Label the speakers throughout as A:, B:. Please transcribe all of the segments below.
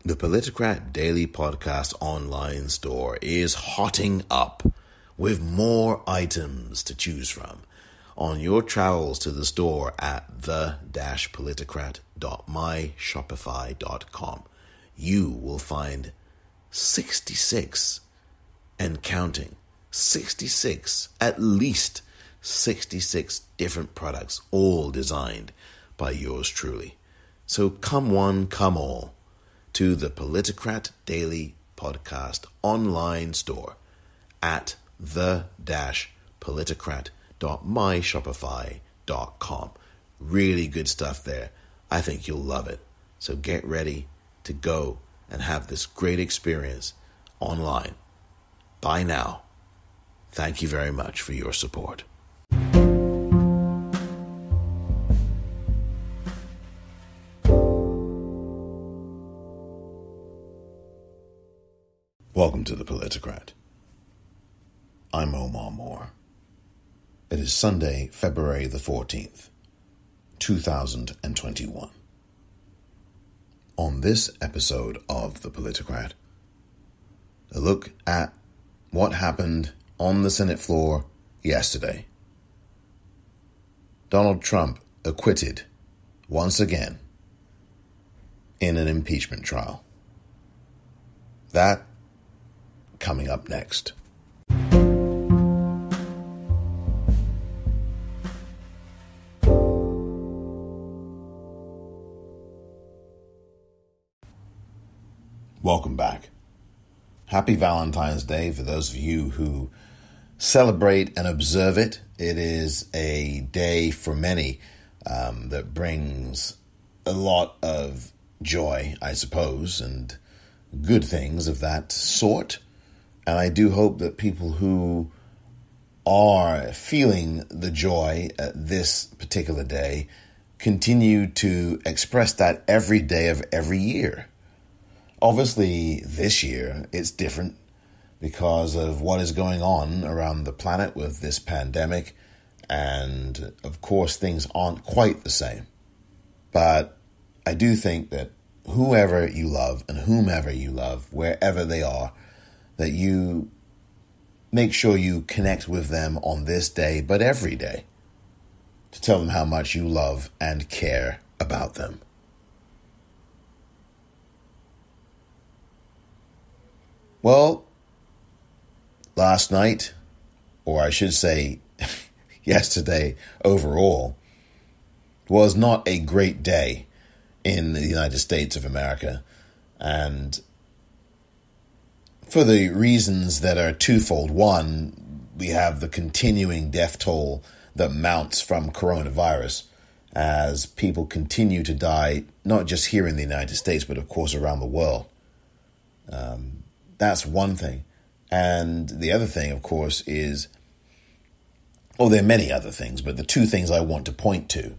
A: The Politicrat Daily Podcast online store is hotting up with more items to choose from. On your travels to the store at the-politicrat.myshopify.com, you will find 66 and counting. 66, at least 66 different products, all designed by yours truly. So come one, come all, to the Politicrat Daily Podcast online store at the-politicrat.myshopify.com. Really good stuff there. I think you'll love it. So get ready to go and have this great experience online. Bye now. Thank you very much for your support. Welcome to the Politicrat. I'm Omar Moore. It is Sunday, February the 14th, 2021. On this episode of the Politicrat, a look at what happened on the Senate floor yesterday. Donald Trump acquitted once again in an impeachment trial. That coming up next. Welcome back. Happy Valentine's Day for those of you who celebrate and observe it. It is a day for many that brings a lot of joy, I suppose, and good things of that sort. And I do hope that people who are feeling the joy at this particular day continue to express that every day of every year. Obviously, this year it's different because of what is going on around the planet with this pandemic. And of course, things aren't quite the same. But I do think that whoever you love and whomever you love, wherever they are, that you make sure you connect with them on this day, but every day, to tell them how much you love and care about them. Well, last night, or I should say yesterday overall, was not a great day in the United States of America. And for the reasons that are twofold. One, we have the continuing death toll that mounts from coronavirus as people continue to die, not just here in the United States, but of course around the world. That's one thing. And the other thing, of course, is, well, there are many other things, but the two things I want to point to.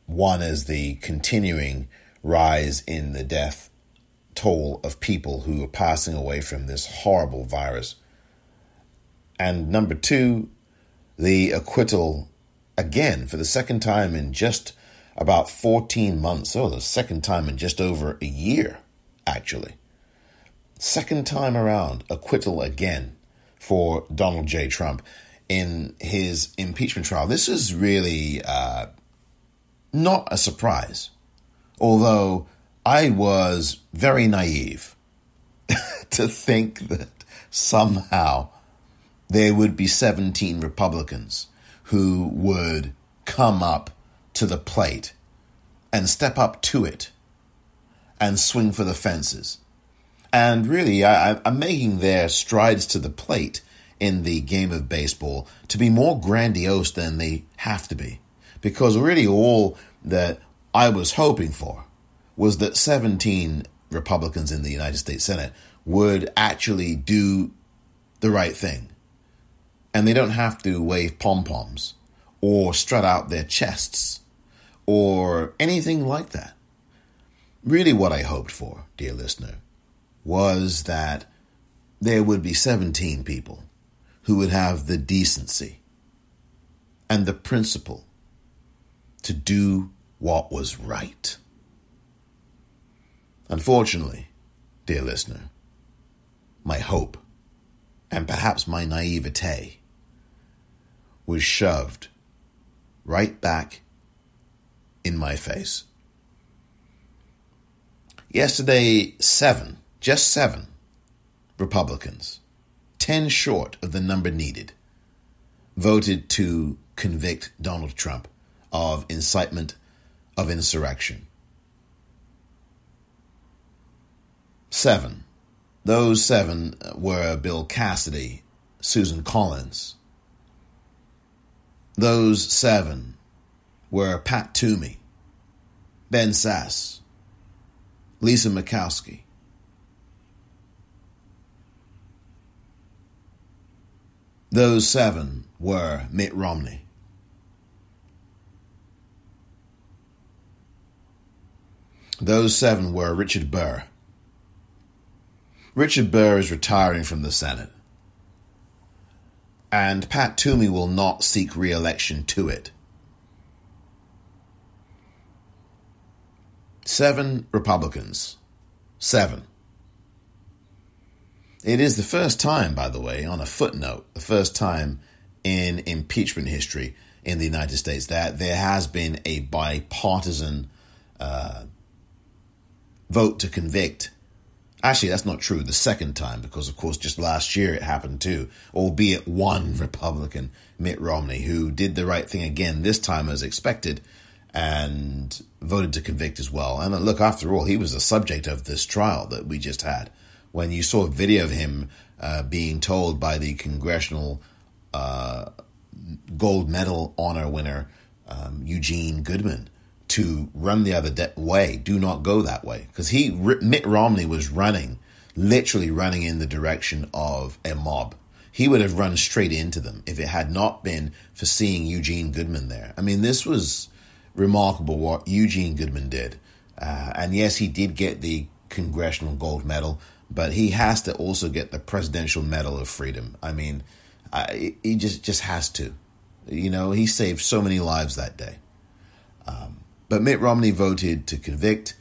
A: One is the continuing rise in the death toll of people who are passing away from this horrible virus. And number two, the acquittal, again, for the second time in just about 14 months. Oh, the second time in just over a year, actually. Second time around, acquittal again for Donald J. Trump in his impeachment trial. This is really not a surprise, although I was very naive to think that somehow there would be 17 Republicans who would come up to the plate and step up to it and swing for the fences. And really, I'm making their strides to the plate in the game of baseball to be more grandiose than they have to be. Because really all that I was hoping for was that 17 Republicans in the United States Senate would actually do the right thing. And they don't have to wave pom-poms or strut out their chests or anything like that. Really what I hoped for, dear listener, was that there would be 17 people who would have the decency and the principle to do what was right. Unfortunately, dear listener, my hope, and perhaps my naivete, was shoved right back in my face. Yesterday, just seven Republicans, 10 short of the number needed, voted to convict Donald Trump of incitement of insurrection. 7. Those 7 were Bill Cassidy, Susan Collins. Those 7 were Pat Toomey, Ben Sasse, Lisa Murkowski. Those 7 were Mitt Romney. Those 7 were Richard Burr. Richard Burr is retiring from the Senate. And Pat Toomey will not seek re-election to it. 7 Republicans. 7. It is the first time, by the way, on a footnote, the first time in impeachment history in the United States that there has been a bipartisan vote to convict. Actually, that's not true. The second time, because, of course, just last year it happened too, albeit one Republican, Mitt Romney, who did the right thing again, this time as expected, and voted to convict as well. And look, after all, he was the subject of this trial that we just had. When you saw a video of him being told by the congressional gold medal honor winner, Eugene Goodman, to run the other way, do not go that way. Because Mitt Romney was literally running in the direction of a mob. He would have run straight into them if it had not been for seeing Eugene Goodman there. I mean, this was remarkable what Eugene Goodman did. And yes, he did get the congressional gold medal, but he has to also get the Presidential Medal of Freedom. I mean, he just has to. You know, he saved so many lives that day. But Mitt Romney voted to convict.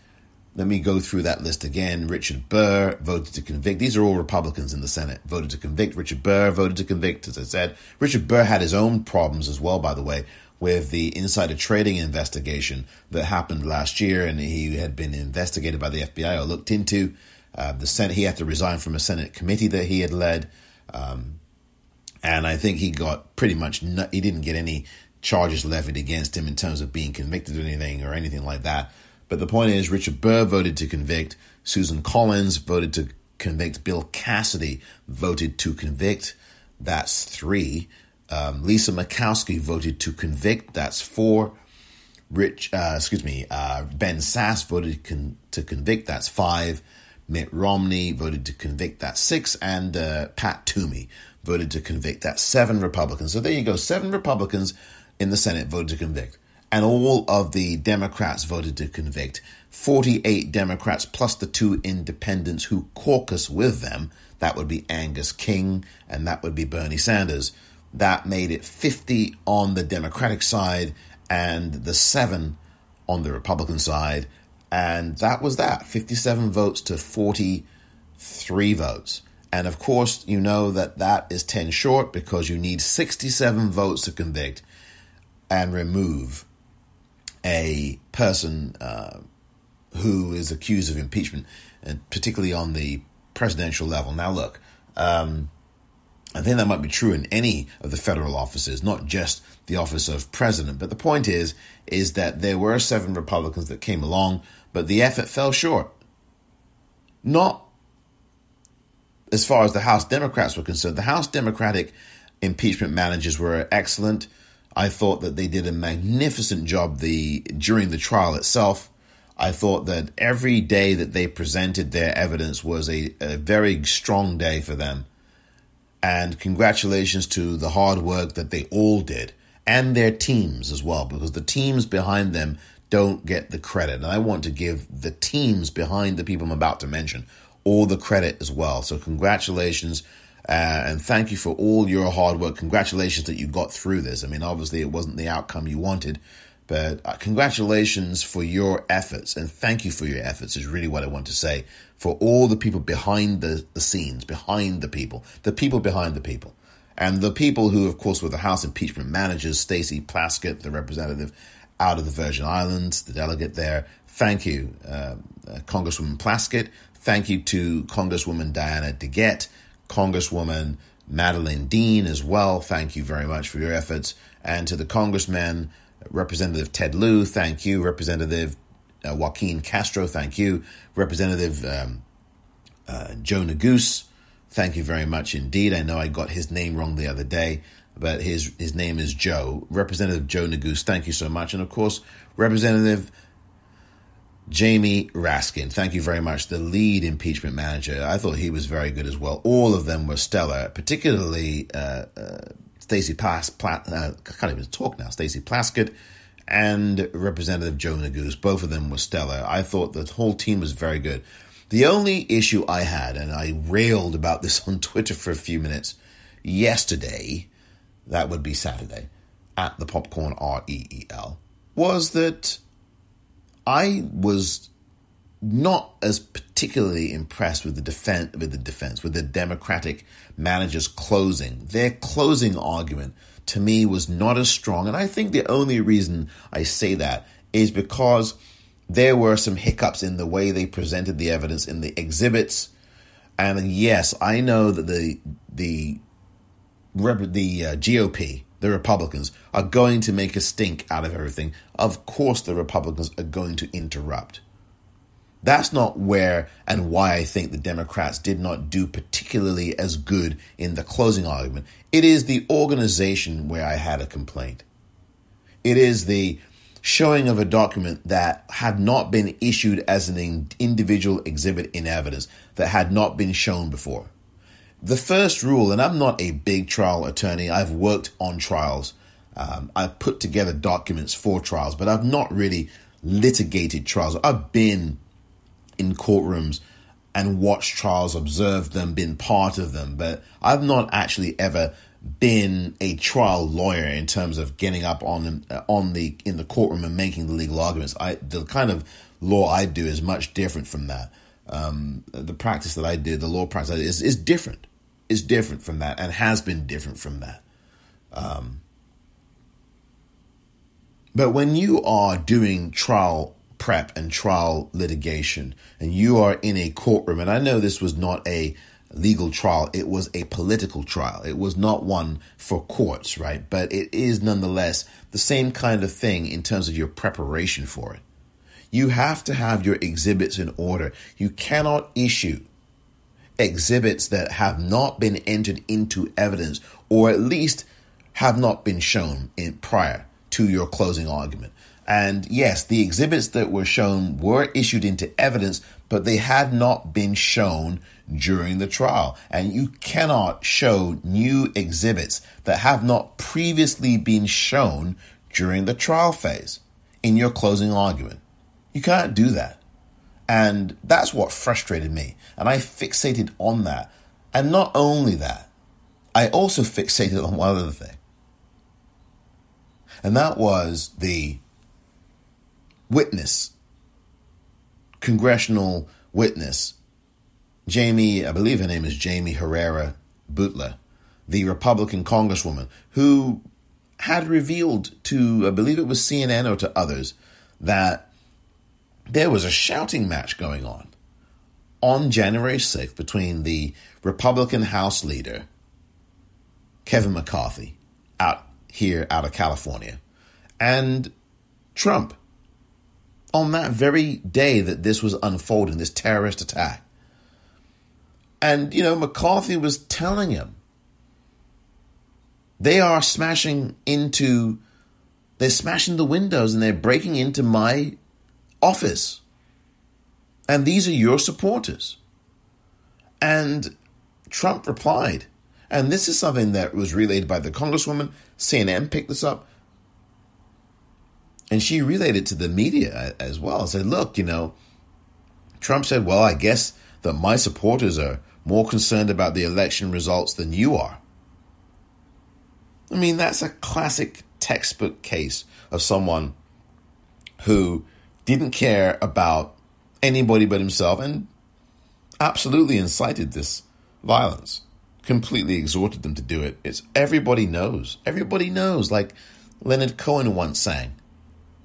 A: Let me go through that list again. Richard Burr voted to convict. These are all Republicans in the Senate. Voted to convict. Richard Burr voted to convict, as I said. Richard Burr had his own problems as well, by the way, with the insider trading investigation that happened last year, and he had been investigated by the FBI or looked into. The Senate, he had to resign from a Senate committee that he had led. And I think he got pretty much, he didn't get any charges levied against him in terms of being convicted or anything like that. But the point is, Richard Burr voted to convict. Susan Collins voted to convict. Bill Cassidy voted to convict. That's 3. Lisa Murkowski voted to convict. That's 4. Ben Sasse voted to convict. That's 5. Mitt Romney voted to convict. That's 6. And Pat Toomey voted to convict. That's 7 Republicans. So there you go. 7 Republicans in the Senate voted to convict. And all of the Democrats voted to convict. 48 Democrats plus the 2 independents who caucus with them. That would be Angus King and that would be Bernie Sanders. That made it 50 on the Democratic side and the 7 on the Republican side. And that was that. 57 votes to 43 votes. And of course, you know that is 10 short because you need 67 votes to convict and remove a person who is accused of impeachment, and particularly on the presidential level. Now, look, I think that might be true in any of the federal offices, not just the office of president. But the point is that there were 7 Republicans that came along, but the effort fell short. Not as far as the House Democrats were concerned. The House Democratic impeachment managers were excellent. I thought that they did a magnificent job during the trial itself. I thought that every day that they presented their evidence was a very strong day for them. And congratulations to the hard work that they all did, and their teams as well, because the teams behind them don't get the credit. And I want to give the teams behind the people I'm about to mention all the credit as well. So congratulations. And thank you for all your hard work. Congratulations that you got through this. I mean, obviously it wasn't the outcome you wanted, But congratulations for your efforts, and thank you for your efforts is really what I want to say, for all the people behind the scenes, behind the people behind the people. And the people who, of course, were the House impeachment managers, Stacey Plaskett, the representative out of the Virgin Islands, the delegate there. Thank you, Congresswoman Plaskett. Thank you to Congresswoman Diana DeGette, Congresswoman Madeleine Dean as well. Thank you very much for your efforts. And to the congressman, Representative Ted Lieu, thank you. Representative Joaquin Castro, thank you. Representative Joe Neguse, thank you very much indeed. I know I got his name wrong the other day, but his name is Joe. Representative Joe Neguse, thank you so much. And of course, Representative Jamie Raskin, thank you very much. The lead impeachment manager, I thought he was very good as well. All of them were stellar, particularly Stacey Plaskett and Representative Joe Neguse. Both of them were stellar. I thought the whole team was very good. The only issue I had, and I railed about this on Twitter for a few minutes yesterday, that would be Saturday, at the Popcorn REEL, was that I was not as particularly impressed with the defense, with the Democratic managers' closing. Their closing argument, to me, was not as strong. And I think the only reason I say that is because there were some hiccups in the way they presented the evidence in the exhibits. And yes, I know that the GOP, the Republicans, are going to make a stink out of everything. Of course, the Republicans are going to interrupt. That's not where and why I think the Democrats did not do particularly as good in the closing argument. It is the organization where I had a complaint. It is the showing of a document that had not been issued as an individual exhibit in evidence, that had not been shown before. The first rule, and I'm not a big trial attorney, I've worked on trials, I've put together documents for trials, but I've not really litigated trials. I've been in courtrooms and watched trials, observed them, been part of them, but I've not actually ever been a trial lawyer in terms of getting up in the courtroom and making the legal arguments. The kind of law I do is much different from that. The practice that I do, the law practice is different. Is different from that and has been different from that. But when you are doing trial prep and trial litigation and you are in a courtroom, and I know this was not a legal trial, it was a political trial. It was not one for courts, right? But it is nonetheless the same kind of thing in terms of your preparation for it. You have to have your exhibits in order. You cannot issue exhibits that have not been entered into evidence, or at least have not been shown prior to your closing argument. And yes, the exhibits that were shown were issued into evidence, but they had not been shown during the trial. And you cannot show new exhibits that have not previously been shown during the trial phase in your closing argument. You can't do that. And that's what frustrated me. And I fixated on that. And not only that, I also fixated on one other thing. And that was the witness, congressional witness, Jamie, I believe her name is Jamie Herrera Butler, the Republican congresswoman, who had revealed to, I believe it was CNN or to others, that there was a shouting match going on January 6th between the Republican House leader, Kevin McCarthy, out of California, and Trump, on that very day that this was unfolding, this terrorist attack. And, McCarthy was telling him, they're smashing the windows and they're breaking into my office. And these are your supporters. And Trump replied, and this is something that was relayed by the congresswoman. CNN picked this up. And she relayed it to the media as well. Said, look, Trump said, well, I guess that my supporters are more concerned about the election results than you are. I mean, that's a classic textbook case of someone who didn't care about anybody but himself and absolutely incited this violence, completely exhorted them to do it. It's everybody knows. Everybody knows, like Leonard Cohen once sang,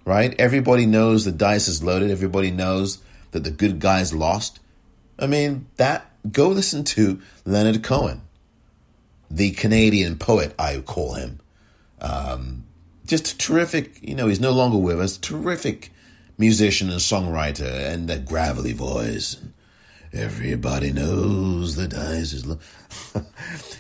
A: right? Everybody knows the dice is loaded. Everybody knows that the good guys lost. I mean, go listen to Leonard Cohen, the Canadian poet, I call him. Just terrific, he's no longer with us, terrific musician and songwriter, and that gravelly voice. Everybody knows the dice is low.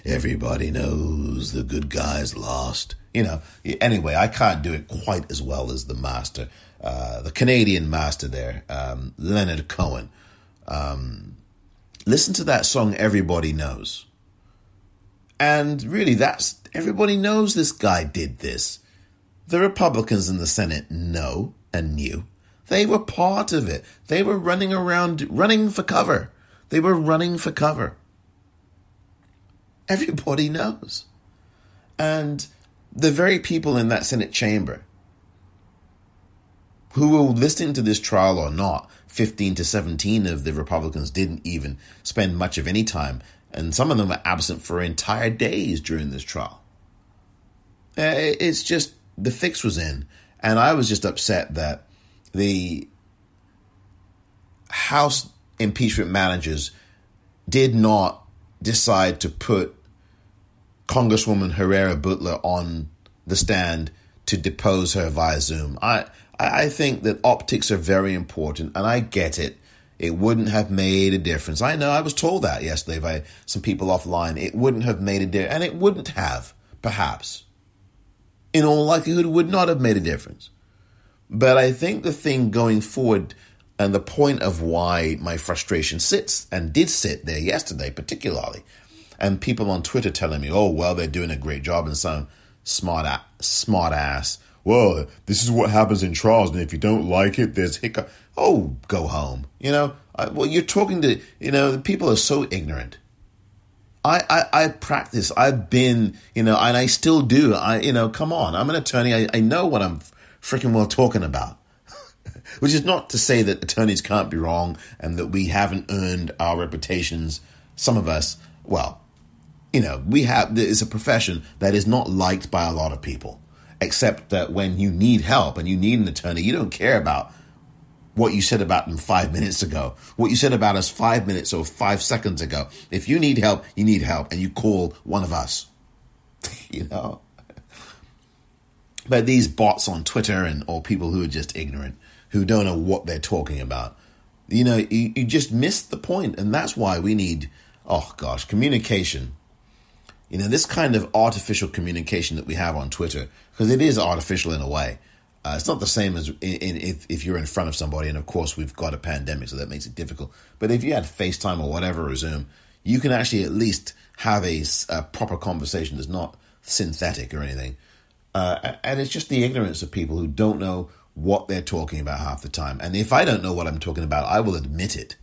A: Everybody knows the good guys lost. Anyway, I can't do it quite as well as the master, the Canadian master there, Leonard Cohen. Listen to that song, Everybody Knows. And really, everybody knows this guy did this. The Republicans in the Senate know and knew. They were part of it. They were running for cover. They were running for cover. Everybody knows. And the very people in that Senate chamber who were listening to this trial or not, 15 to 17 of the Republicans didn't even spend much of any time, and some of them were absent for entire days during this trial. It's just, the fix was in, and I was just upset that the House impeachment managers did not decide to put Congresswoman Herrera Butler on the stand to depose her via Zoom. I think that optics are very important, and I get it. It wouldn't have made a difference. I know, I was told that yesterday by some people offline. It wouldn't have made a difference, and it wouldn't have, perhaps. In all likelihood, it would not have made a difference. But I think the thing going forward, and the point of why my frustration sits, and did sit there yesterday particularly, and people on Twitter telling me, oh, well, they're doing a great job, and some smart ass, well, this is what happens in trials, and if you don't like it, there's hiccup. Oh, go home. Well, you're talking to, the people are so ignorant. I practice. I've been, and I still do. Come on. I'm an attorney. I know what I'm freaking well talking about. Which is not to say that attorneys can't be wrong and that we haven't earned our reputations. Some of us, well, it's a profession that is not liked by a lot of people, except that when you need help and you need an attorney, you don't care about what you said about them 5 minutes ago, what you said about us 5 minutes or 5 seconds ago. If you need help, you need help, and you call one of us, But these bots on Twitter or people who are just ignorant, who don't know what they're talking about, you just missed the point. And that's why we need, communication. This kind of artificial communication that we have on Twitter, because it is artificial in a way. It's not the same as if you're in front of somebody, and of course we've got a pandemic, so that makes it difficult. But if you had FaceTime or whatever, or Zoom, you can actually at least have a proper conversation that's not synthetic or anything. And it's just the ignorance of people who don't know what they're talking about half the time. And if I don't know what I'm talking about, I will admit it,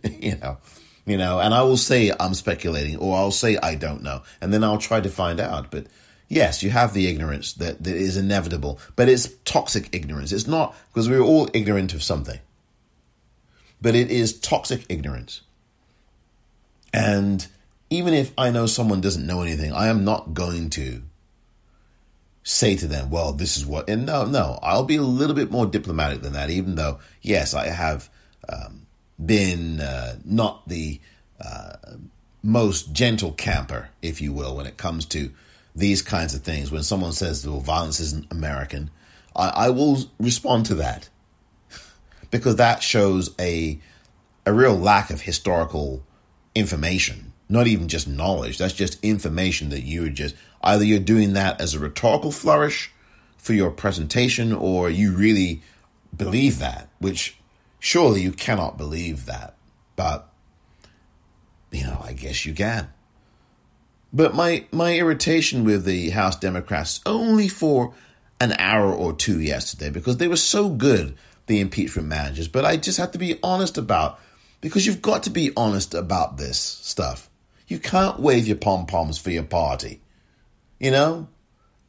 A: and I will say I'm speculating, or I'll say I don't know, and then I'll try to find out. But yes, you have the ignorance that is inevitable, but it's toxic ignorance. It's not, because we're all ignorant of something, but it is toxic ignorance. And even if I know someone doesn't know anything, I am not going to say to them, well, this is what, and no, I'll be a little bit more diplomatic than that, even though, yes, I have been not the most gentle camper, if you will, when it comes to these kinds of things. When someone says, well, violence isn't American, I will respond to that, because that shows a real lack of historical information, not even just knowledge. That's just information that either you're doing that as a rhetorical flourish for your presentation, or you really believe that, which surely you cannot believe that. But, I guess you can. But my irritation with the House Democrats only for an hour or two yesterday, because they were so good, the impeachment managers. But I just have to be honest because you've got to be honest about this stuff. You can't wave your pom-poms for your party.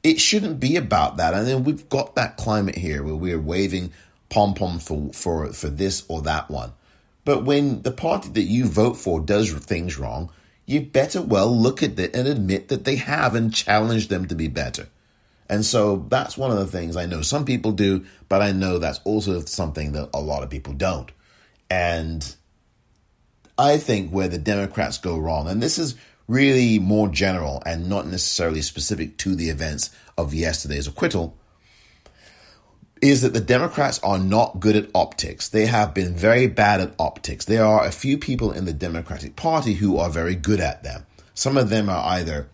A: It shouldn't be about that. And then we've got that climate here where we're waving pom-poms for this or that one. But when the party that you vote for does things wrong, you better well look at it and admit that they have and challenge them to be better. And so that's one of the things I know some people do, but I know that's also something that a lot of people don't. And I think where the Democrats go wrong, and this is really more general and not necessarily specific to the events of yesterday's acquittal, is that the Democrats are not good at optics. They have been very bad at optics. There are a few people in the Democratic Party who are very good at them. Some of them are either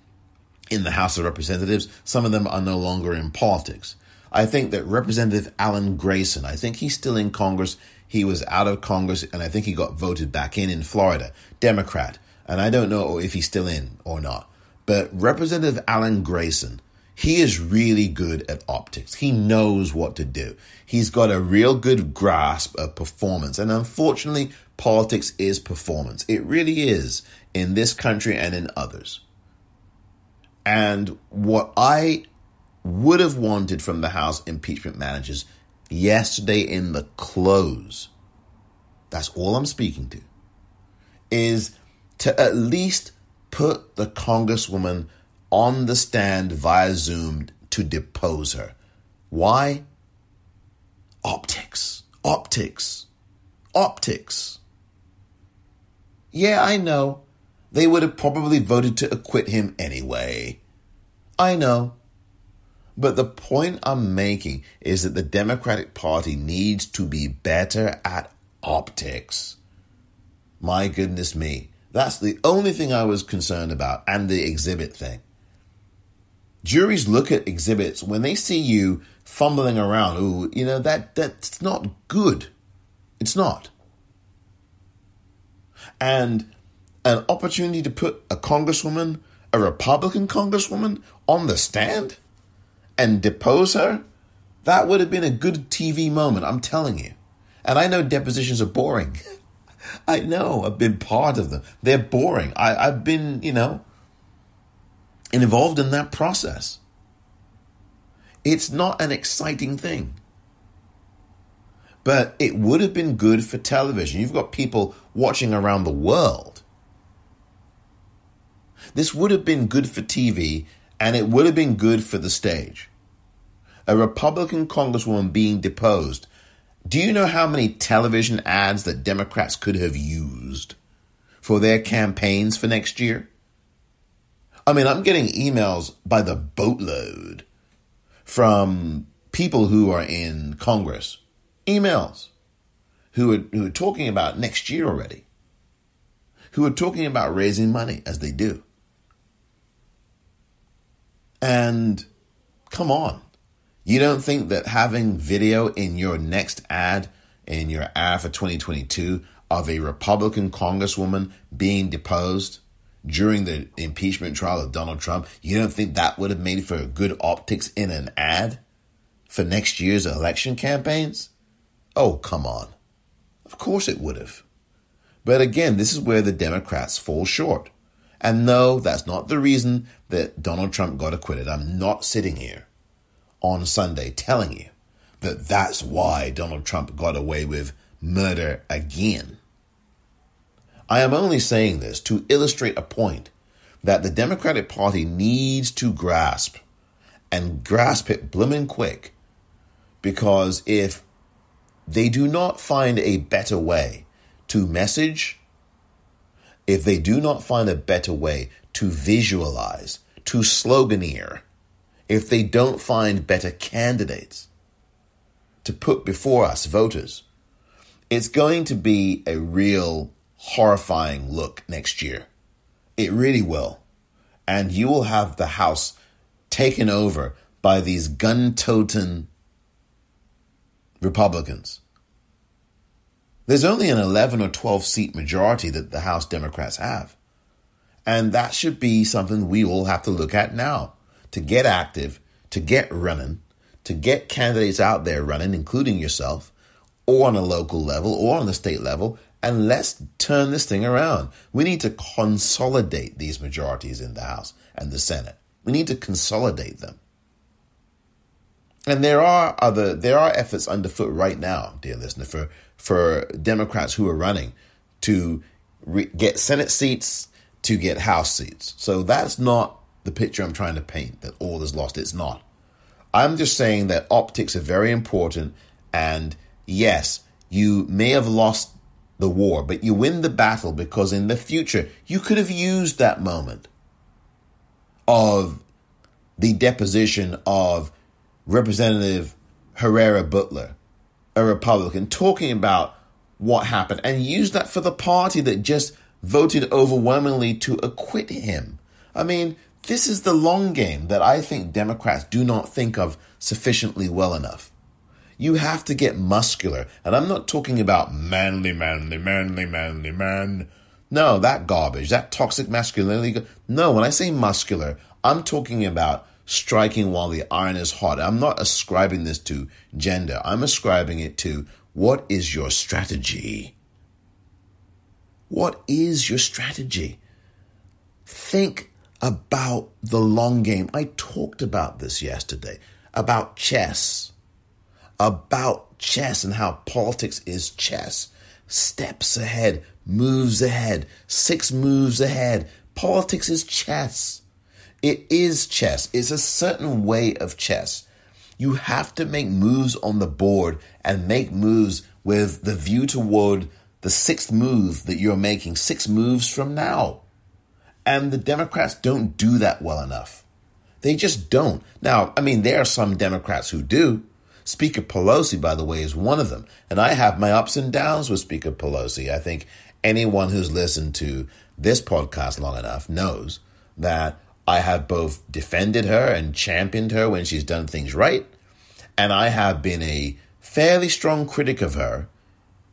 A: in the House of Representatives, some of them are no longer in politics. I think that Representative Alan Grayson, I think he's still in Congress. He was out of Congress, and I think he got voted back in Florida, Democrat. And I don't know if he's still in or not. But Representative Alan Grayson, he is really good at optics. He knows what to do. He's got a real good grasp of performance. And unfortunately, politics is performance. It really is in this country and in others. And what I would have wanted from the House impeachment managers yesterday in the close, that's all I'm speaking to, is to at least put the Congresswoman on the stand via Zoom to depose her. Why? Optics. Optics. Optics. Yeah, I know. They would have probably voted to acquit him anyway. I know. But the point I'm making is that the Democratic Party needs to be better at optics. My goodness me. That's the only thing I was concerned about, and the exhibit thing. Juries look at exhibits when they see you fumbling around. Ooh, that's not good. It's not. And an opportunity to put a congresswoman, a Republican congresswoman, on the stand and depose her, that would have been a good TV moment, I'm telling you. And I know depositions are boring. I know, I've been part of them. They're boring. I've been, involved in that process. It's not an exciting thing. But it would have been good for television. You've got people watching around the world. This would have been good for TV, and it would have been good for the stage. A Republican congresswoman being deposed. Do you know how many television ads that Democrats could have used for their campaigns for next year? I mean, I'm getting emails by the boatload from people who are in Congress. Emails who are talking about next year already. Who are talking about raising money, as they do. And come on. You don't think that having video in your next ad, in your ad for 2022, of a Republican congresswoman being deposed during the impeachment trial of Donald Trump, you don't think that would have made for good optics in an ad for next year's election campaigns? Oh, come on. Of course it would have. But again, this is where the Democrats fall short. And no, that's not the reason that Donald Trump got acquitted. I'm not sitting here on Sunday telling you that that's why Donald Trump got away with murder again. I am only saying this to illustrate a point that the Democratic Party needs to grasp, and grasp it blooming quick, because if they do not find a better way to message, if they do not find a better way to visualize, to sloganeer, if they don't find better candidates to put before us voters, it's going to be a real horrifying look next year. It really will. And you will have the House taken over by these gun-toting Republicans. There's only an 11 or 12 seat majority that the House Democrats have. And that should be something we all have to look at now. To get active, to get running, to get candidates out there running, including yourself, or on a local level, or on a state level, and let's turn this thing around. We need to consolidate these majorities in the House and the Senate. We need to consolidate them. And there are efforts underfoot right now, dear listener, for Democrats who are running to get Senate seats, to get House seats. So that's not the picture I'm trying to paint, that all is lost. It's not. I'm just saying that optics are very important. And yes, you may have lost the war, but you win the battle because in the future, you could have used that moment of the deposition of Representative Herrera Butler, a Republican, talking about what happened, and use that for the party that just voted overwhelmingly to acquit him. I mean, this is the long game that I think Democrats do not think of sufficiently well enough. You have to get muscular. And I'm not talking about manly. No, that garbage, that toxic masculinity. No, when I say muscular, I'm talking about striking while the iron is hot. I'm not ascribing this to gender. I'm ascribing it to what is your strategy? What is your strategy? Think about the long game. I talked about this yesterday, about chess and how politics is chess. Steps ahead, moves ahead, 6 moves ahead. Politics is chess. It is chess. It's a certain way of chess. You have to make moves on the board and make moves with the view toward the 6th move that you're making 6 moves from now. And the Democrats don't do that well enough. They just don't. Now, I mean, there are some Democrats who do. Speaker Pelosi, by the way, is one of them. And I have my ups and downs with Speaker Pelosi. I think anyone who's listened to this podcast long enough knows that I have both defended her and championed her when she's done things right. And I have been a fairly strong critic of her,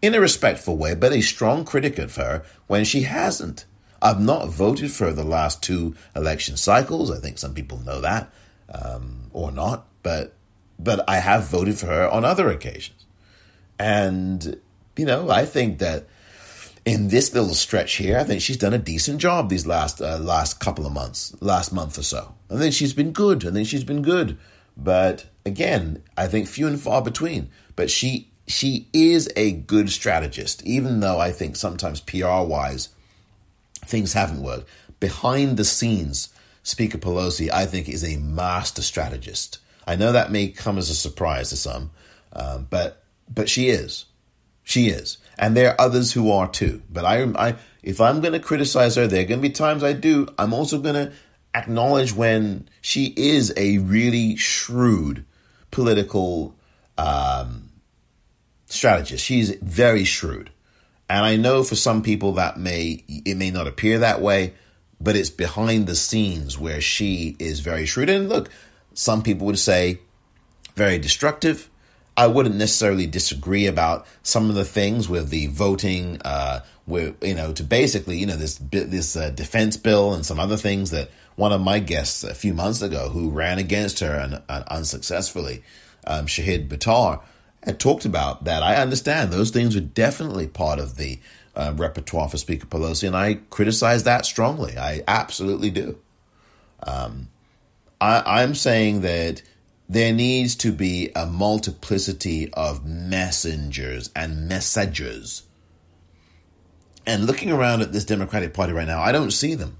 A: in a respectful way, but a strong critic of her when she hasn't. I've not voted for her the last 2 election cycles. I think some people know that, or not. But I have voted for her on other occasions. And, I think that in this little stretch here, I think she's done a decent job these last couple of months, last month or so. I think she's been good. But again, I think few and far between. But she is a good strategist, even though I think sometimes PR-wise, things haven't worked. Behind the scenes, Speaker Pelosi, I think, is a master strategist. I know that may come as a surprise to some, but she is. She is. And there are others who are too. But if I'm going to criticize her, there are going to be times I do. I'm also going to acknowledge when she is a really shrewd political strategist. She's very shrewd. And I know for some people it may not appear that way, but it's behind the scenes where she is very shrewd. And look, some people would say very destructive. I wouldn't necessarily disagree about some of the things with the voting, to basically, this defense bill and some other things that one of my guests a few months ago who ran against her and unsuccessfully, Shahid Buttar, had talked about that. I understand those things are definitely part of the repertoire for Speaker Pelosi, and I criticize that strongly. I absolutely do. I'm saying that there needs to be a multiplicity of messengers and messagers. And looking around at this Democratic Party right now, I don't see them.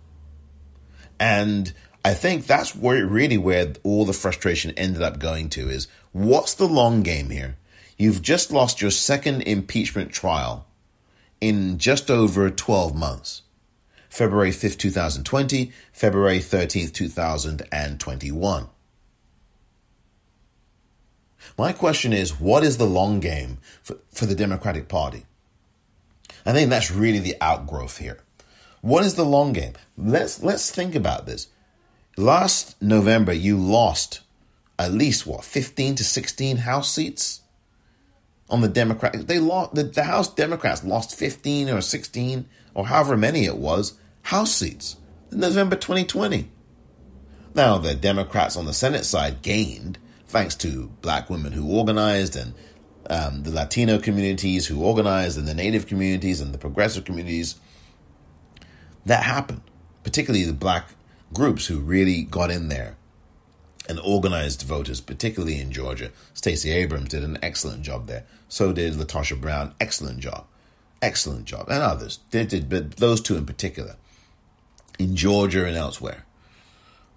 A: And I think that's where all the frustration ended up going to is, what's the long game here? You've just lost your 2nd impeachment trial in just over 12 months. February 5th, 2020, February 13th, 2021. My question is, what is the long game for the Democratic Party? I think that's really the outgrowth here. What is the long game? Let's think about this. Last November, you lost at least 15 to 16 House seats on the Democrats. The House Democrats lost 15 or 16 or however many it was House seats in November 2020. Now, the Democrats on the Senate side gained thanks to black women who organized and the Latino communities who organized and the Native communities and the progressive communities. That happened, particularly the black groups who really got in there and organized voters, particularly in Georgia. Stacey Abrams did an excellent job there. So did LaTosha Brown. Excellent job. Excellent job. And others. They did, but those two in particular. In Georgia and elsewhere.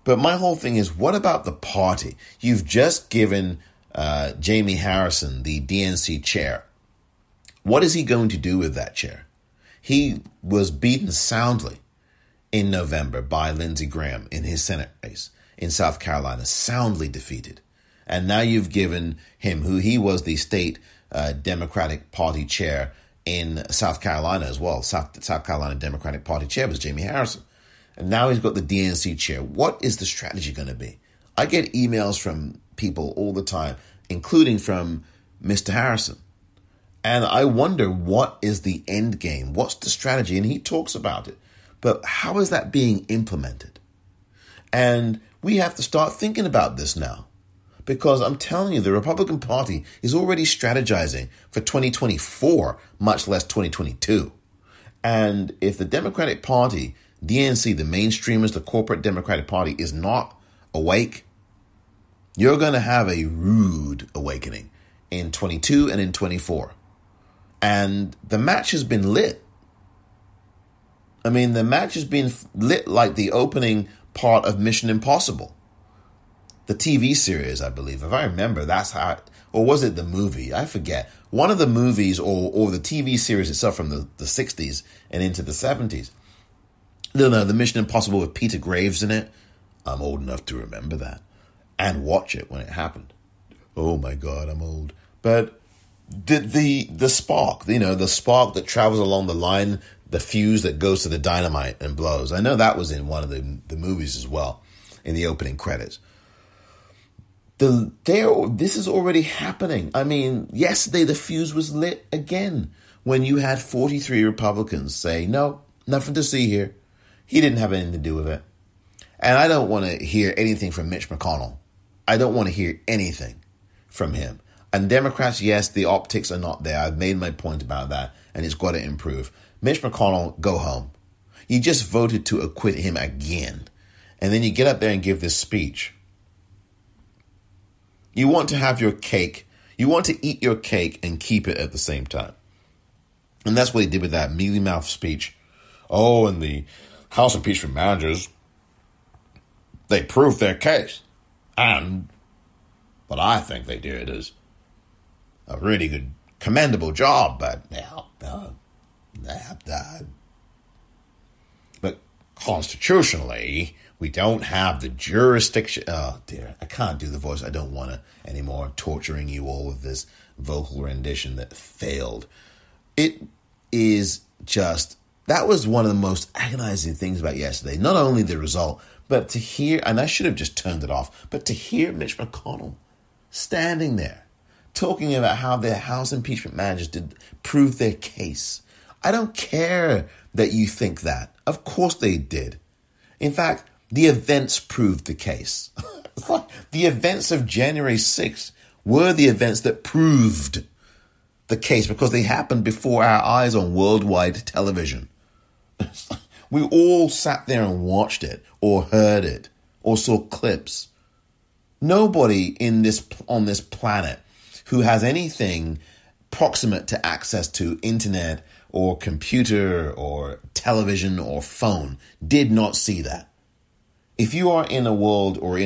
A: But my whole thing is, what about the party? You've just given Jamie Harrison the DNC chair. What is he going to do with that chair? He was beaten soundly in November by Lindsey Graham in his Senate race in South Carolina, soundly defeated. And now you've given him, who he was the state Democratic Party chair in South Carolina as well. South Carolina Democratic Party chair was Jamie Harrison. And now he's got the DNC chair. What is the strategy going to be? I get emails from people all the time, including from Mr. Harrison. And I wonder, what is the end game? What's the strategy? And he talks about it. But how is that being implemented? And we have to start thinking about this now. Because I'm telling you, the Republican Party is already strategizing for 2024, much less 2022. And if the Democratic Party, DNC, the mainstreamers, the corporate Democratic Party is not awake, you're going to have a rude awakening in 22 and in 24. And the match has been lit. I mean, the match has been lit like the opening part of Mission Impossible. The TV series, I believe. If I remember, that's how, or was it the movie? I forget. One of the movies or the TV series itself from the 60s and into the 70s. No, the Mission Impossible with Peter Graves in it. I'm old enough to remember that and watch it when it happened. Oh my God, I'm old. But the spark, the spark that travels along the line, the fuse that goes to the dynamite and blows. I know that was in one of the movies as well, in the opening credits. This is already happening. I mean, yesterday the fuse was lit again when you had 43 Republicans say, no, nothing to see here. He didn't have anything to do with it. And I don't want to hear anything from Mitch McConnell. I don't want to hear anything from him. And Democrats, yes, the optics are not there. I've made my point about that, and it's got to improve. Mitch McConnell, go home. You just voted to acquit him again. And then you get up there and give this speech. You want to have your cake. You want to eat your cake and keep it at the same time. And that's what he did with that mealy-mouthed speech. Oh, and the House impeachment managers, they proved their case. And what I think they did is a really good, commendable job, but but constitutionally, we don't have the jurisdiction. Oh dear, I can't do the voice. I don't want to anymore. Torturing you all with this vocal rendition that failed. It is just, that was one of the most agonizing things about yesterday. Not only the result, but to hear, and I should have just turned it off, but to hear Mitch McConnell standing there talking about how their House impeachment managers did prove their case. I don't care that you think that. Of course they did. In fact, the events proved the case. The events of January 6th were the events that proved the case because they happened before our eyes on worldwide television. We all sat there and watched it or heard it or saw clips. Nobody on this planet who has anything proximate to access to internet or computer or television or phone did not see that. If you are in a world or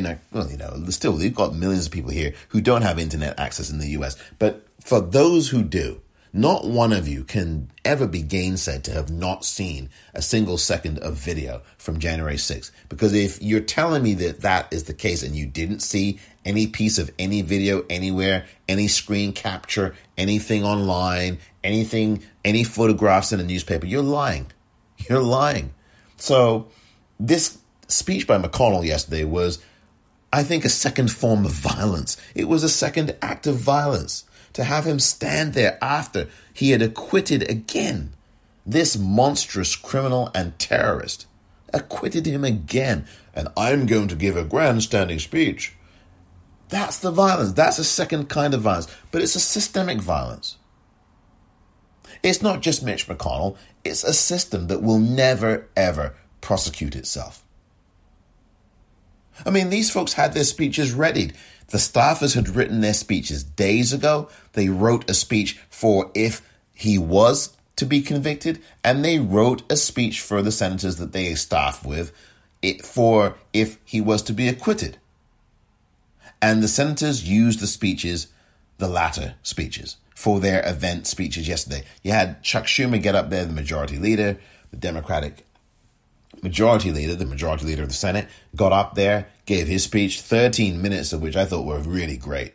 A: still, we've got millions of people here who don't have internet access in the US. But for those who do, not one of you can ever be gainsaid to have not seen a single second of video from January 6th. Because if you're telling me that that is the case and you didn't see any piece of any video anywhere, any screen capture, anything online, any photographs in a newspaper, you're lying. You're lying. So this speech by McConnell yesterday was, I think, a second form of violence. It was a second act of violence. To have him stand there after he had acquitted again this monstrous criminal and terrorist, acquitted him again, and I'm going to give a grandstanding speech. That's the violence. That's a second kind of violence, but it's a systemic violence. It's not just Mitch McConnell. It's a system that will never, ever prosecute itself. I mean, these folks had their speeches readied. The staffers had written their speeches days ago. They wrote a speech for if he was to be convicted, and they wrote a speech for the senators that they staffed with for if he was to be acquitted. And the senators used the speeches, the latter speeches, for their event speeches yesterday. You had Chuck Schumer get up there, the majority leader, the Democratic majority leader of the Senate, got up there, gave his speech, 13 minutes of which I thought were really great.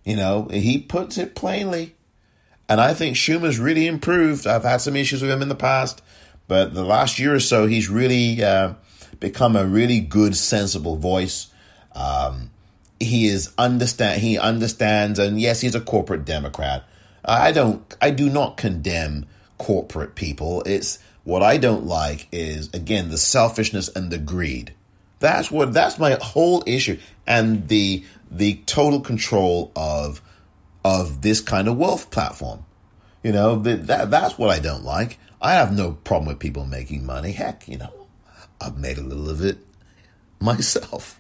A: He puts it plainly. And I think Schumer's really improved. I've had some issues with him in the past, but the last year or so, he's really become a really good, sensible voice. He understands, and yes, he's a corporate Democrat. I do not condemn corporate people. It's what I don't like is, again, the selfishness and the greed. That's my whole issue, and the total control of this kind of wealth platform. That's what I don't like. I have no problem with people making money. Heck, I've made a little of it myself.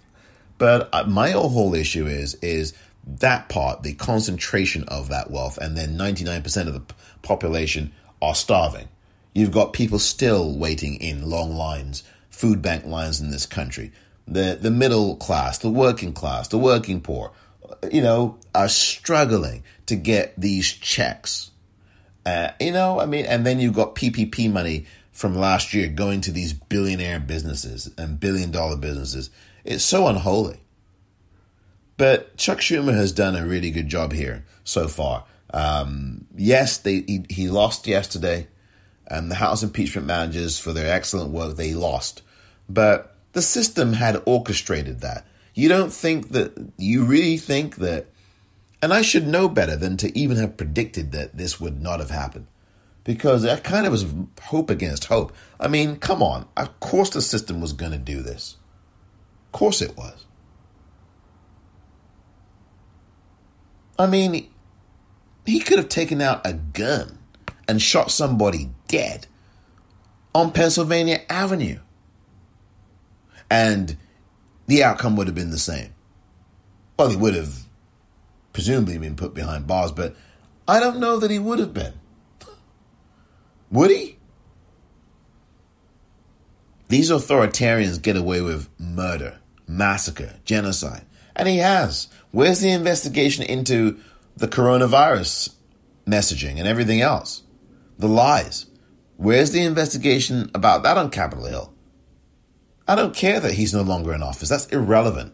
A: But my whole issue is that part, the concentration of that wealth, and then 99% of the population are starving. You've got people still waiting in long lines, food bank lines in this country. The middle class, the working poor, are struggling to get these checks. And then you've got PPP money from last year going to these billionaire businesses and billion-dollar businesses. It's so unholy. But Chuck Schumer has done a really good job here so far. Yes, he lost yesterday, and the House impeachment managers, for their excellent work, they lost. But the system had orchestrated that. You really think that, and I should know better than to even have predicted that this would not have happened, because that kind of was hope against hope. I mean, come on. Of course the system was going to do this. Of course it was. I mean, he could have taken out a gun and shot somebody dead on Pennsylvania Avenue, and the outcome would have been the same. Well, he would have presumably been put behind bars, but I don't know that he would have been. Would he? These authoritarians get away with murder, massacre, genocide, and he has. Where's the investigation into the coronavirus messaging and everything else? The lies. Where's the investigation about that on Capitol Hill? I don't care that he's no longer in office. That's irrelevant.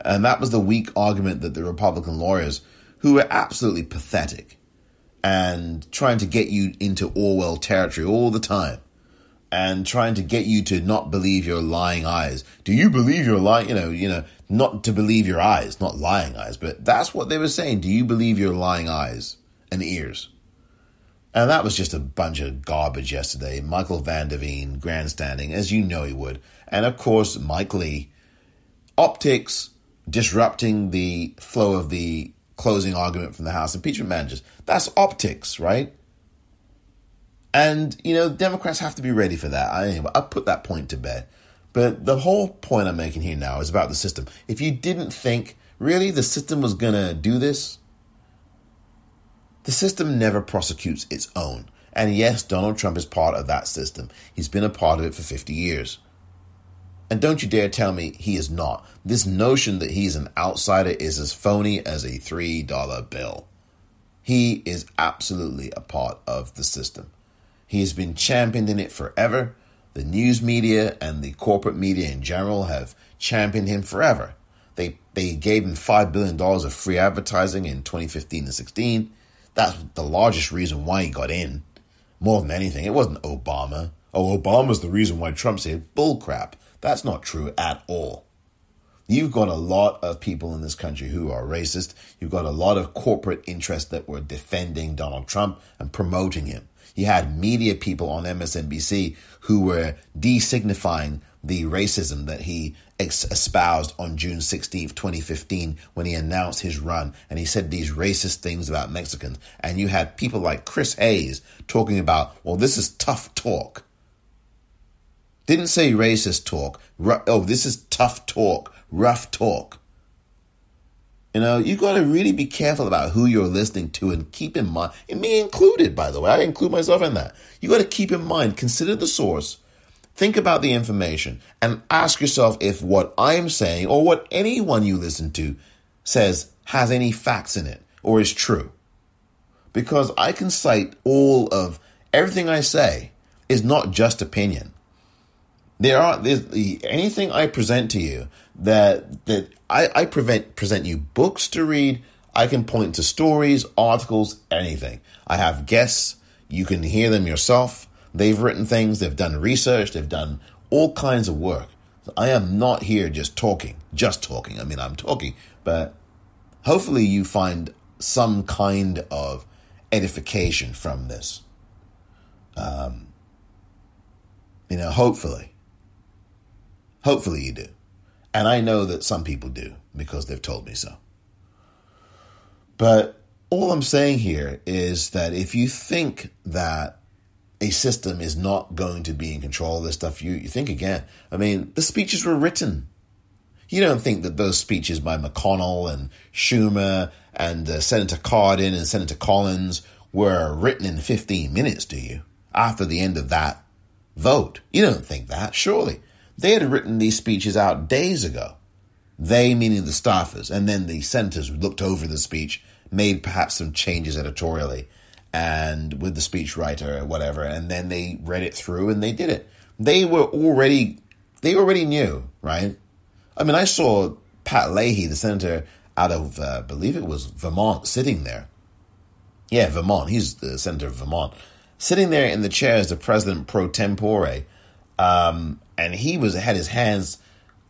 A: And that was the weak argument that the Republican lawyers, who were absolutely pathetic and trying to get you into Orwell territory all the time and trying to get you to not believe your lying eyes. Do you believe your lying, not to believe your eyes, not lying eyes, but that's what they were saying. Do you believe your lying eyes and ears? And that was just a bunch of garbage yesterday. Michael Van Der Veen grandstanding, as you know he would. And of course, Mike Lee, optics, disrupting the flow of the closing argument from the House impeachment managers. That's optics, right? And, Democrats have to be ready for that. Anyway, I'll put that point to bed. But the whole point I'm making here now is about the system. If you didn't think, really, the system was going to do this, the system never prosecutes its own. And yes, Donald Trump is part of that system. He's been a part of it for 50 years. And don't you dare tell me he is not. This notion that he's an outsider is as phony as a $3 bill. He is absolutely a part of the system. He has been championed in it forever. The news media and the corporate media in general have championed him forever. They gave him $5 billion of free advertising in 2015 and 16. That's the largest reason why he got in. More than anything, it wasn't Obama. Oh, Obama's the reason why Trump said bullcrap. That's not true at all. You've got a lot of people in this country who are racist. You've got a lot of corporate interests that were defending Donald Trump and promoting him. You had media people on MSNBC who were de-signifying the racism that he espoused on June 16th, 2015, when he announced his run. And he said these racist things about Mexicans. And you had people like Chris Hayes talking about, well, this is tough talk. Didn't say racist talk. This is tough talk, rough talk. You got to really be careful about who you're listening to and keep in mind, and me included, by the way, I include myself in that. You got to keep in mind, consider the source, think about the information, and ask yourself if what I'm saying or what anyone you listen to says has any facts in it or is true. Because I can cite everything I say is not just opinion. There's anything I present to you that I present you books to read. I can point to stories, articles, anything. I have guests. You can hear them yourself. They've written things. They've done research. They've done all kinds of work. I am not here just talking. I mean, I'm talking, but hopefully you find some kind of edification from this. Hopefully you do. And I know that some people do because they've told me so. But all I'm saying here is that if you think that a system is not going to be in control of this stuff, you think again. I mean, the speeches were written. You don't think that those speeches by McConnell and Schumer and Senator Cardin and Senator Collins were written in 15 minutes, do you? After the end of that vote. You don't think that, surely. They had written these speeches out days ago. They, meaning the staffers, and then the senators looked over the speech, made perhaps some changes editorially, and with the speechwriter or whatever, and then they read it through and they did it. They already knew, right? I mean, I saw Pat Leahy, the senator out of, I believe it was Vermont, sitting there. Yeah, Vermont. He's the senator of Vermont. Sitting there in the chair as the president pro tempore, and he had his hands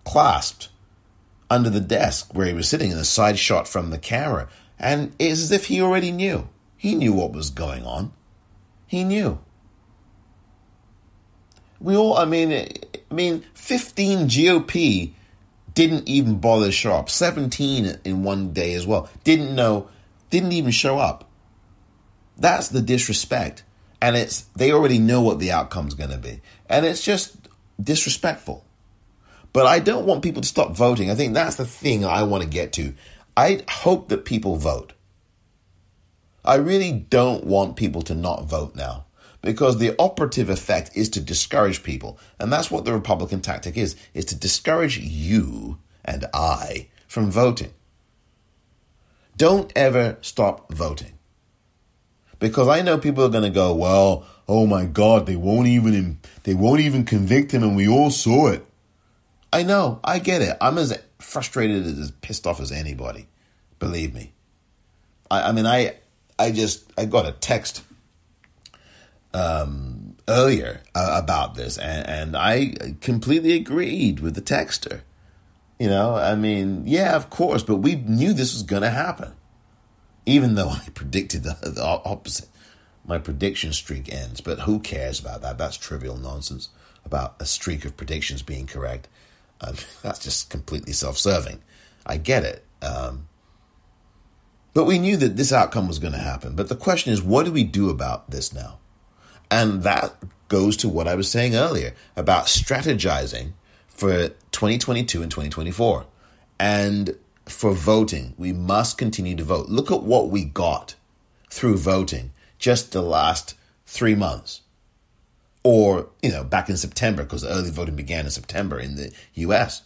A: clasped under the desk where he was sitting in a side shot from the camera. And it's as if he already knew. He knew what was going on. He knew. I mean, 15 GOP didn't even bother to show up. 17 in one day as well. Didn't even show up. That's the disrespect. And they already know what the outcome's going to be. And it's just disrespectful. But I don't want people to stop voting. I think that's the thing I want to get to. I hope that people vote. I really don't want people to not vote now, because the operative effect is to discourage people. And that's what the Republican tactic is to discourage you and I from voting. Don't ever stop voting. Because I know people are going to go, well, oh my God, they won't even convict him, and we all saw it. I know, I get it. I'm as frustrated, as pissed off as anybody. Believe me. I got a text earlier about this, and I completely agreed with the texter. Yeah, of course, but we knew this was going to happen. Even though I predicted the opposite. My prediction streak ends, but who cares about that? That's trivial nonsense about a streak of predictions being correct. That's just completely self-serving. I get it. But we knew that this outcome was going to happen. But the question is, what do we do about this now? And that goes to what I was saying earlier about strategizing for 2022 and 2024. And for voting, we must continue to vote. Look at what we got through voting just the last 3 months. Or, back in September, because early voting began in September in the US.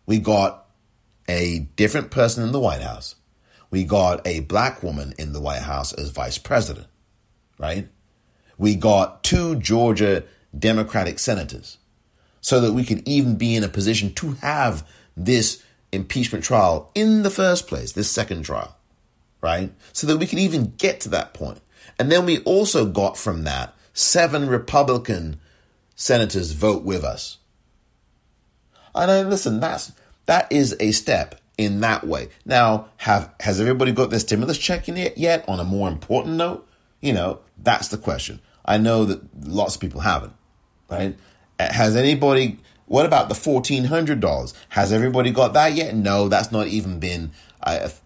A: We got a different person in the White House. We got a black woman in the White House as vice president, right? We got 2 Georgia Democratic senators so that we could even be in a position to have this impeachment trial in the first place, this second trial, right? So that we could even get to that point. And then we also got from that 7 Republican senators vote with us. And listen, that is a step in that way. Now, has everybody got their stimulus check in it yet? On a more important note, that's the question. I know that lots of people haven't, right? Has anybody? What about the $1,400? Has everybody got that yet? No, that's not even been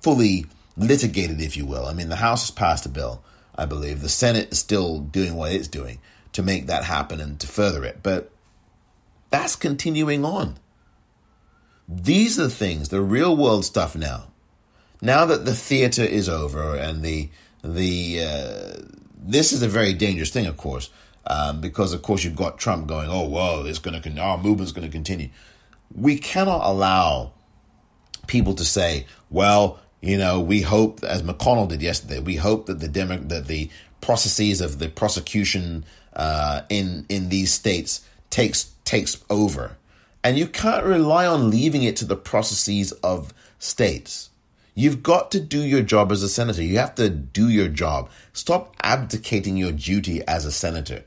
A: fully litigated, if you will. I mean, the House has passed a bill, I believe. The Senate is still doing what it's doing to make that happen and to further it. But That's continuing on. These are the things, the real world stuff now. Now that the theater is over and this is a very dangerous thing, of course, because of course you've got Trump going, oh, well, our movement's going to continue. We cannot allow people to say, well, we hope, as McConnell did yesterday, we hope that the processes of the prosecution in these states takes over. And you can't rely on leaving it to the processes of states. You've got to do your job as a senator. You have to do your job. Stop abdicating your duty as a senator.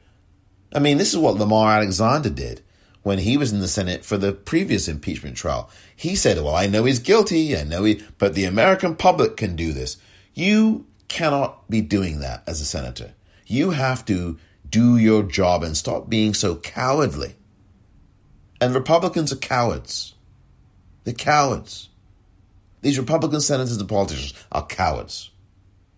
A: I mean, this is what Lamar Alexander did when he was in the Senate for the previous impeachment trial. He said, well, I know he's guilty. But the American public can do this. You cannot be doing that as a senator. You have to do your job and stop being so cowardly. And Republicans are cowards. They're cowards. These Republican senators and politicians are cowards.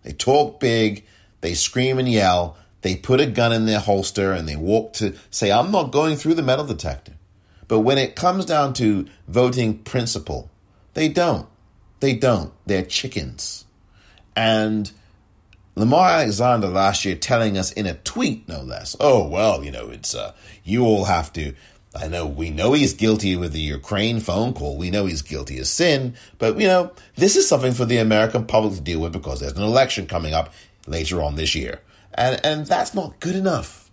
A: They talk big, they scream and yell, they put a gun in their holster and they walk to say, I'm not going through the metal detector. But when it comes down to voting principle, they don't. They don't. They're chickens. And Lamar Alexander last year telling us in a tweet, no less, oh, well, it's you all have to. We know he's guilty with the Ukraine phone call. We know he's guilty of sin. But, this is something for the American public to deal with because there's an election coming up later on this year. And that's not good enough.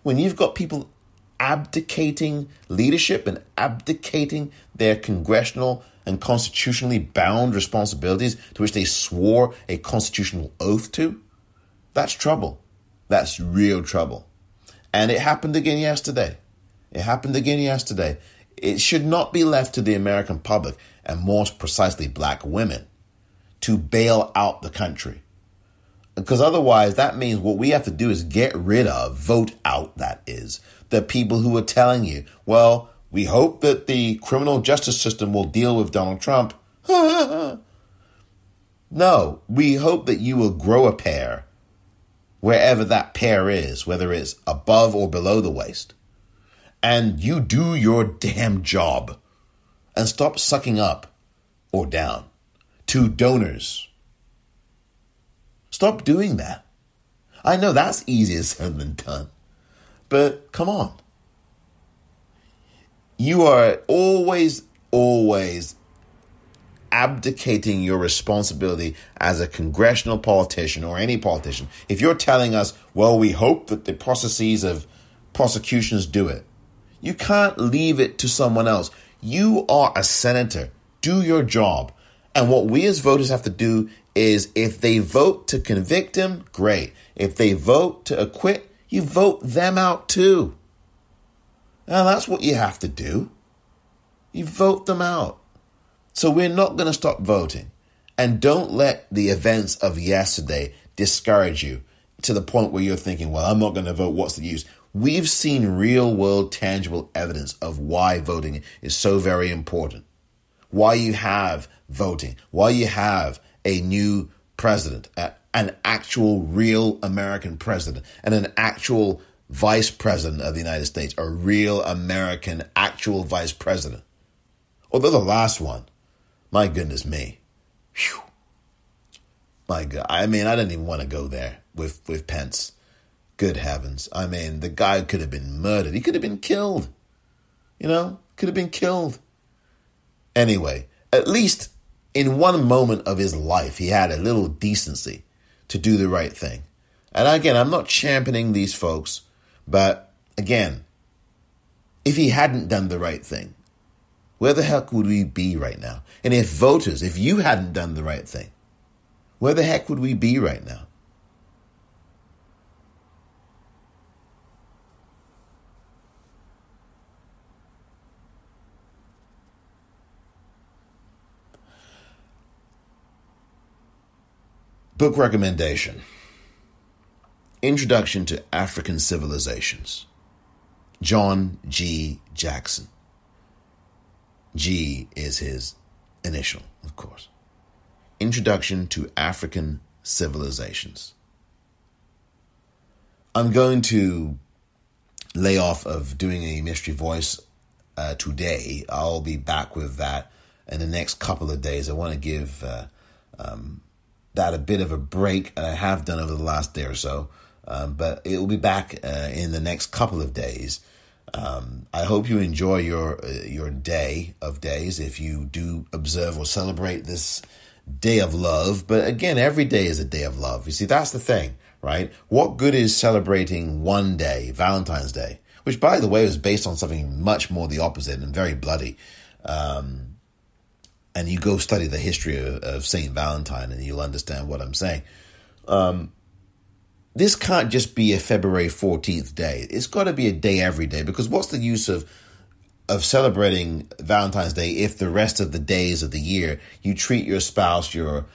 A: When you've got people abdicating leadership and abdicating their congressional and constitutionally bound responsibilities to which they swore a constitutional oath to, that's trouble. That's real trouble. And it happened again yesterday. It should not be left to the American public, and more precisely black women, to bail out the country. Because otherwise, that means what we have to do is vote out, that is, the people who are telling you, well, we hope that the criminal justice system will deal with Donald Trump. No, we hope that you will grow a pair wherever that pair is, whether it's above or below the waist. And you do your damn job and stop sucking up or down to donors. Stop doing that. I know that's easier said than done, but come on. You are always abdicating your responsibility as a congressional politician or any politician. If you're telling us, well, we hope that the processes of prosecutions do it. You can't leave it to someone else. You are a senator. Do your job. And what we as voters have to do is if they vote to convict him, great. If they vote to acquit, you vote them out too. Now that's what you have to do. You vote them out. So we're not going to stop voting. And don't let the events of yesterday discourage you to the point where you're thinking, well, I'm not going to vote. What's the use? We've seen real world tangible evidence of why voting is so very important. Why you have voting. Why you have a new president, an actual real American president, and an actual vice president of the United States, a real American actual vice president. Although the last one, my goodness me. Whew. My God. I mean, I didn't even want to go there with Pence. Good heavens. I mean, the guy could have been murdered. He could have been killed. Could have been killed. Anyway, at least in one moment of his life, he had a little decency to do the right thing. And again, I'm not championing these folks, but again, if he hadn't done the right thing, where the heck would we be right now? And if you hadn't done the right thing, where the heck would we be right now? Book recommendation. Introduction to African Civilizations. John G. Jackson. G is his initial, of course. Introduction to African Civilizations. I'm going to lay off of doing a mystery voice today. I'll be back with that in the next couple of days. I want to give that a bit of a break, and I have done over the last day or so. But it will be back in the next couple of days. I hope you enjoy your day of days if you do observe or celebrate this day of love. But again, every day is a day of love. You see, that's the thing, right? What good is celebrating one day, Valentine's Day, which, by the way, was based on something much more the opposite and very bloody. And you go study the history of Saint Valentine and you'll understand what I'm saying. This can't just be a February 14th day. It's got to be a day every day, because what's the use of celebrating Valentine's Day if the rest of the days of the year you treat your spouse, your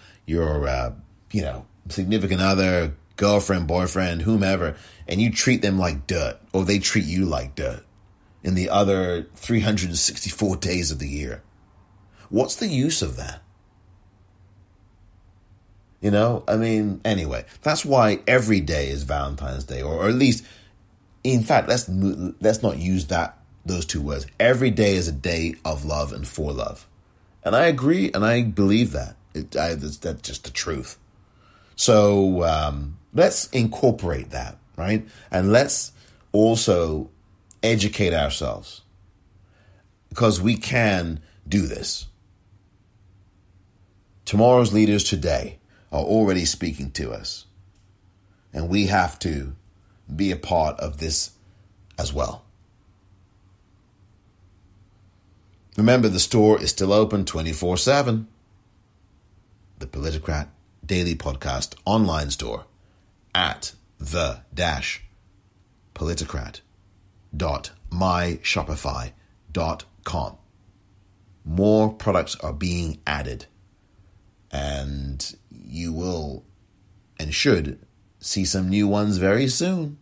A: significant other, girlfriend, boyfriend, whomever, and you treat them like dirt, or they treat you like dirt in the other 364 days of the year? What's the use of that? Anyway, that's why every day is Valentine's Day, or at least, in fact, let's not use those two words. Every day is a day of love and for love. And I agree, and I believe that. That's just the truth. So let's incorporate that, right? And let's also educate ourselves, because we can do this. Tomorrow's leaders today are already speaking to us, and we have to be a part of this as well. Remember, the store is still open 24/7. The Politicrat Daily Podcast online store at the-politicrat.myshopify.com. More products are being added, and you will and should see some new ones very soon.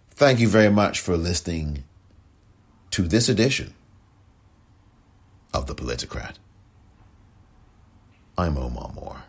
A: Thank you very much for listening to this edition of The Politicrat. I'm Omar Moore.